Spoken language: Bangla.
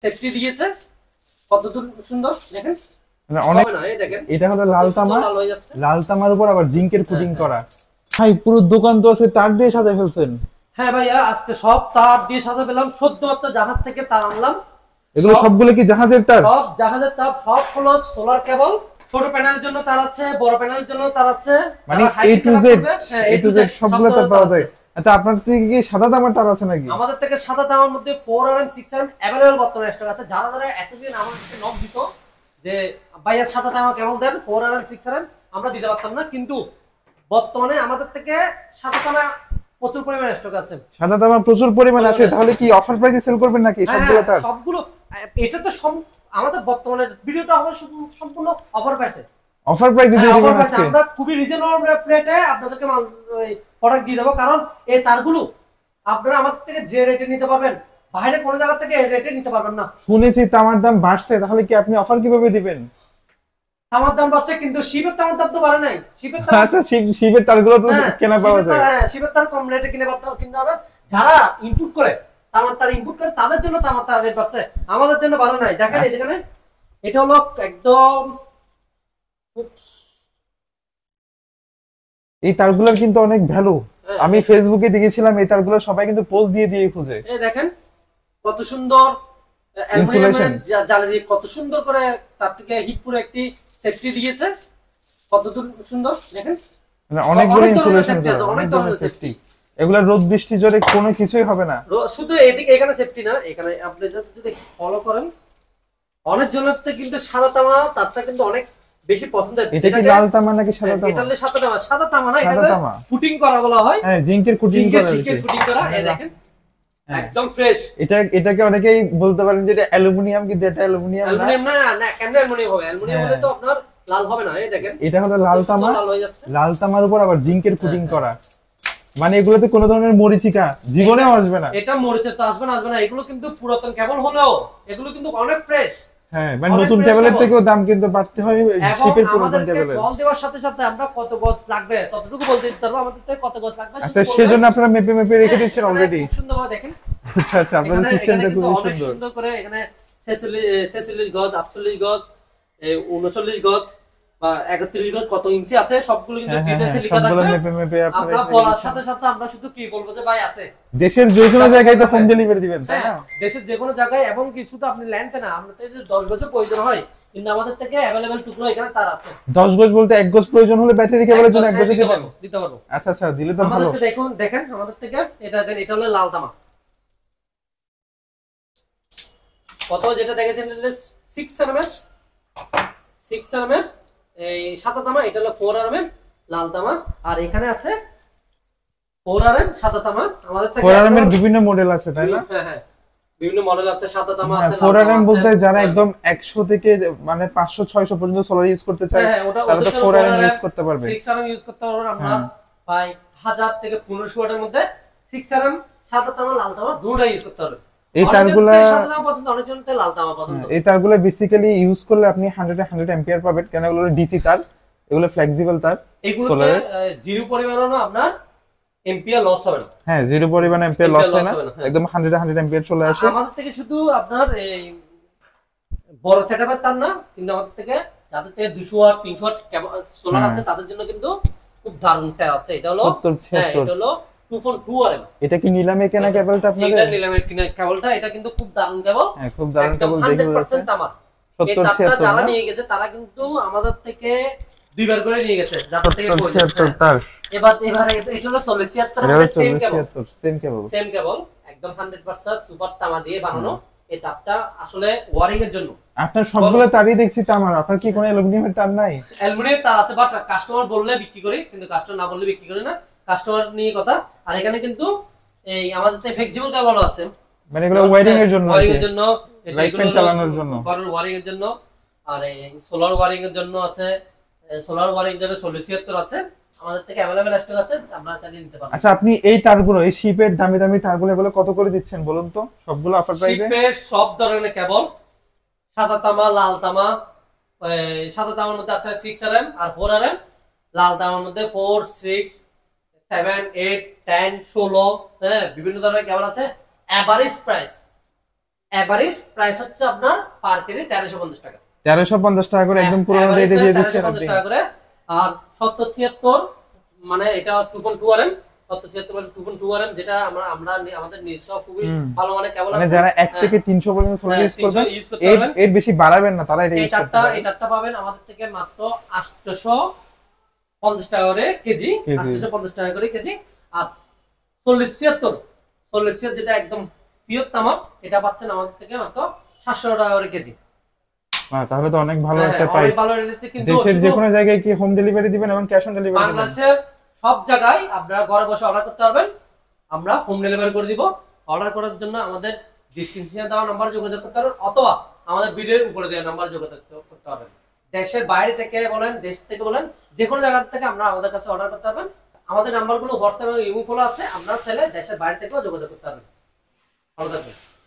সেফটি দিয়েছে কতদূর সুন্দর দেখেন। মানে অনেক হবে না, এই দেখেন এটা হলো লাল তামা, লাল হয়ে যাচ্ছে। লাল তামার উপর আবার জিঙ্কের কোটিং করা। ভাই পুরো দোকান তো আছে তার দিয়ে সাজায় ফেলছেন। হ্যাঁ ভাইয়া, আজকে সব তার দিয়ে সাজা পেলাম, সদ্য মাত্র জাহাজ থেকে তার আনলাম। এগুলো সবগুলো কি জাহাজের তার? সব জাহাজের তার, সব হলো সোলার কেবল। ছোট প্যানেলের জন্য তার আছে, বড় প্যানেলের জন্য তার আছে, মানে এ to Z, A to Z সবগুলো তার পাওয়া যায়। আচ্ছা আপনার থেকে কি সাদা তামার তার আছে নাকি? আমাদের থেকে সাদা তামার মধ্যে 4R and 6R अवेलेबल বর্তমানে স্টক আছে। যারা যারা এতদিন আমাদেরকে নক দিত যে ভাইয়া সাদা তামা কেমন দেন, 4R and 6R আমরা দিতে পারতাম না, কিন্তু বর্তমানে আমাদের থেকে সাদা তামা প্রচুর পরিমাণে স্টক আছে। সাদা তামা প্রচুর পরিমাণে আছে, তাহলে কি অফার প্রাইসে সেল করবেন নাকি সবগুলো তার? সবগুলো, এটা তো আমাদের বর্তমানে ভিডিওটা হবে সম্পূর্ণ অফার প্রাইসে। অফার প্রাইসে দিয়ে দিবেন আজকে? আমরা খুবই রিজনেবল রেটে আপনাদেরকে মাল প্রোডাক্ট দিয়ে দেব, কারণ এই তারগুলো আপনারা আমাদের থেকে যে রেটে নিতে পারবেন, বাইরে কোনো জায়গা থেকে এই রেটে নিতে পারবেন না। শুনেছি তামার দাম বাড়ছে, তাহলে কি আপনি অফার কিভাবে দিবেন? তামার দাম বাড়ছে, কিন্তু শিপের তামার দাম তো বাড়ে নাই। শিপের তার, আচ্ছা শিপের তারগুলো তো কেনা পাওয়া যায়। হ্যাঁ, শিপের তার কম রেটে কিনতে হবে। যারা ইনপুট করে তামার তার ইনপুট করে, তাদের জন্য তামার তার রেট বাড়ছে, আমাদের জন্য বাড়ে নাই। দেখেন এই যেখানে এটা হলো একদম, এই তারগুলোর কিন্তু অনেক ভ্যালু। আমি ফেসবুকে দেখেছিলাম এই তারগুলো সবাই কিন্তু পোস্ট দিয়ে দিয়ে খুঁজে। এই দেখেন কত সুন্দর অ্যালুমিনিয়ামের জালি দিয়ে কত সুন্দর করে তার থেকে হিট পুরো একটি সেফটি দিয়েছে, কতদূর সুন্দর দেখেন। মানে অনেকগুলো ইনসুলেশন করা, অনেক ধরনের সেফটি। এগুলা রোদ বৃষ্টি জোরে কোনো কিছুই হবে না। শুধু এদিকে এখানে সেফটি না, এখানে আপনি যদি ফলো করেন অনেক জনের থেকে কিন্তু সাদা তামা তারটা কিন্তু অনেক বেশি পছন্দের। এটা কি লাল তামা নাকি সাদা তামা? এটা হলো সাদা তামা। সাদা তামা না, এটা ফুটিং করা বলা হয়। হ্যাঁ, জিঙ্কের কোটিং করা। জিঙ্কের কোটিং করা, এই দেখেন একদম ফ্রেশ। এটাকে অনেকেই বলতে পারেন যে এটা অ্যালুমিনিয়াম, কিন্তু এটা অ্যালুমিনিয়াম না। অ্যালুমিনিয়াম না, না কেন অ্যালুমিনিয়াম হবে? অ্যালুমিনিয়াম হলে তো আপনার লাল হবে না। এই দেখেন এটা হলো লাল তামা, লাল তামার উপর আবার জিঙ্কের কোটিং করা। মানে এগুলোতে কোনো ধরনের মরিচিকা জীবনেও আসবে না। এটা মরিচা তো আসবে না। এগুলো কিন্তু পুরাতন কেবল হলেও এগুলো কিন্তু অনেক ফ্রেশ। হ্যাঁ, মানে নতুন কেবলের থেকেও দাম কিন্তু বাড়তে হয় শিপের পুরাতন কেবলের। বল দেওয়ার সাথে সাথে আমরা কত গজ লাগবে ততটুকু বলতে দিতে পারবো, আমাদের থেকে কত গজ লাগবে। আচ্ছা, সেজন্য আপনারা মেপে মেপে রেখে দিয়েছেন অলরেডি। খুব সুন্দরভাবে দেখেন। আচ্ছা আচ্ছা, আপনাদের সিস্টেমটা খুব সুন্দর। সুন্দর করে এখানে 46 গজ, 48 গজ, 39 গজ বা 31 গজ কত ইঞ্চি আছে সবগুলো কিন্তু ডিটেইলসে লেখা থাকবে। মেপে মেপে আপনারা বলার সাথে সাথে আমরা শুধু কি বলবো যে ভাই আছে। দেশের যে কোনো জায়গায় তো হোম ডেলিভারি দিবেন, তাই না? দেশের যে কোনো জায়গায়, এবং কি শুধু আপনি ল্যান্ডে না, আমাদের থেকে 10 গজের প্রয়োজন হয়, কিন্তু আমাদের থেকে अवेलेबल টুকরো এখানে তার আছে। 10 গজ বলতে 1 গজ প্রয়োজন হলে ব্যাটারি কেবলের জন্য 1 গজ দিতে পারবো। আচ্ছা আচ্ছা, দিলে তো ভালো। আমাদের দেখেন আমাদের থেকে এটা হলো লাল তামা। কত যেটা দেখেছেন এটা 6 এর এই সাদা তামা, এটা হলো 4R এর লাল তামা, আর এখানে আছে 4R এর সাদা তামা। আমাদের থেকে 4R এর বিভিন্ন মডেল আছে, তাই না? হ্যাঁ হ্যাঁ, বিভিন্ন মডেল আছে, সাদা তামা আছে। 4R বলতে যারা একদম 100 থেকে মানে 500 600 পর্যন্ত সোলার ইউজ করতে চায় তারা তো 4R ইউজ করতে পারবে। 6R ইউজ করতে পারবে। আমরা প্রায় 1000 থেকে 1500 ওয়াটের মধ্যে 6R সাদা তামা লাল তামা দুটোই ইউজ করতে পারবে। এই তারগুলা সাদা তামা পছন্দ, অনেকজনের থেকে লাল তামা পছন্দ। এই তারগুলা বেসিক্যালি ইউজ করলে আপনি 100 অ্যাম্পিয়ার পাবেন, কারণ এগুলো ডিসি তার, এগুলো ফ্লেক্সিবল তার। এগুলোতে জিরো পরিমাণও না আপনার এম্পিয়ার লস হবে না। হ্যাঁ, জিরো পরিমাণ এম্পিয়ার লস হয় না, একদম 100 অ্যাম্পিয়ার চলে আসে। আমাদের থেকে শুধু আপনার এই বড় সেটআপের তার না, কিন্তু আমাদের থেকে যাদের থেকে 200 ওয়াট 300 ওয়াট সোলার আছে তাদের জন্য কিন্তু খুব দারুণ তার আছে। এটা হলো 70 এটা হলো 2.2R। এটা কি নিলামে কেনা কেবলটা আপনাদের? এটা নিলামে কেনা কেবলটা, এটা কিন্তু খুব দারুণ কেবল। হ্যাঁ, খুব দারুণ কেবল দেখে যাচ্ছে। 100% তামা। এই তারটা যারা নিয়ে গেছে তারা কিন্তু আমাদের থেকে দুইবার করে নিয়ে গেছে, যাদের থেকে তার। এবার এটা হলো 76 সেম কেবল একদম 100% সুপার তামা দিয়ে বানানো। এই তারটা আসলে ওয়ারিং এর জন্য। আপনার সবগুলো তারই দেখছি তামার, আপনার কি কোনো অ্যালুমিনিয়ামের তার নাই? অ্যালুমিনিয়াম তার আছে, বাট কাস্টমার বললে বিক্রি করি, কিন্তু কাস্টমার না বললে বিক্রি করি না। কাস্টমার নিয়ে কথা। আর এখানে কিন্তু এই আমাদের তো ফ্লেক্সিবল কেবল আছে, মানে এগুলো ওয়্যারিং এর জন্য, লাইট ফ্যান চালানোর জন্য, কারণ ওয়্যারিং এর জন্য। আর এই সোলার ওয়্যারিং এর জন্য আছে, সোলার ওয়্যারিং এর জন্য 76 আছে, আমাদের থেকে अवेलेबल স্টক আছে, আপনারা চাইলে নিতে পারেন। আচ্ছা, আপনি এই তারগুলো, এই শিপের দামি দামি তারগুলো এগুলো কত করে দিচ্ছেন বলুন তো? সবগুলো অফার প্রাইসে? শিপের সব ধরনের কেবল, সাদা তামা, লাল তামা, সাদা তামার মধ্যে আছে 6RM আর 4RM, লাল তামার মধ্যে 4 6 7 8 10 16 হ্যাঁ, বিভিন্ন ধরনের কেবল আছে। এভারেজ প্রাইস এভারেজ প্রাইস হচ্ছে আপনার পার কেজি 1350 টাকা। 1350 টাকা করে একদম পুরো রেটে দিয়ে দিচ্ছেন আপনি। 1350 টাকা করে। আর 7076 মানে এটা 2.2 RM, 7076 মানে 2.2 RM, যেটা আমরা আমাদের নিজস্ব খুবই ভালো মানে কেবল মানে যারা 1 থেকে 300 পর্যন্ত সোলার ইউজ করবেন এর বেশি বাড়াবেন না, তারা এটা ইউজ করতে পারেন। এই টাটটা পাবেন আমাদের থেকে মাত্র 850 টাকা করে কেজি, 850 টাকা করে কেজি। আর 4076 যেটা একদম পিওর তামাক, এটা পাচ্ছেন আমাদের থেকে মাত্র 700 টাকা করে কেজি। তাহলে তো অনেক ভালো একটা প্রাইস। দেশের যে কোনো জায়গায় কি হোম ডেলিভারি দিবেন এবং ক্যাশ অন ডেলিভারি দিবেন? বাংলাদেশের সব জায়গায় আপনারা ঘরে বসে অর্ডার করতে পারবেন, আমরা হোম ডেলিভারি করে দিব। অর্ডার করার জন্য আমাদের ডিসক্রিপশনে দেওয়া নাম্বারে যোগাযোগ করতে পারবেন, অথবা আমাদের ভিডিওর উপরে দেওয়া নাম্বারে যোগাযোগ করতে পারবেন। দেশের বাইরে থেকে বলেন, দেশ থেকে বলেন, যে কোনো জায়গা থেকে আমরা আমাদের কাছে অর্ডার করতে পারবেন। আমাদের নাম্বারগুলো হোয়াটসঅ্যাপ এবং ইমো খোলা আছে, আপনারা চাইলে দেশের বাইরে থেকেও যোগাযোগ করতে পারবেন। ভালো থাকবেন।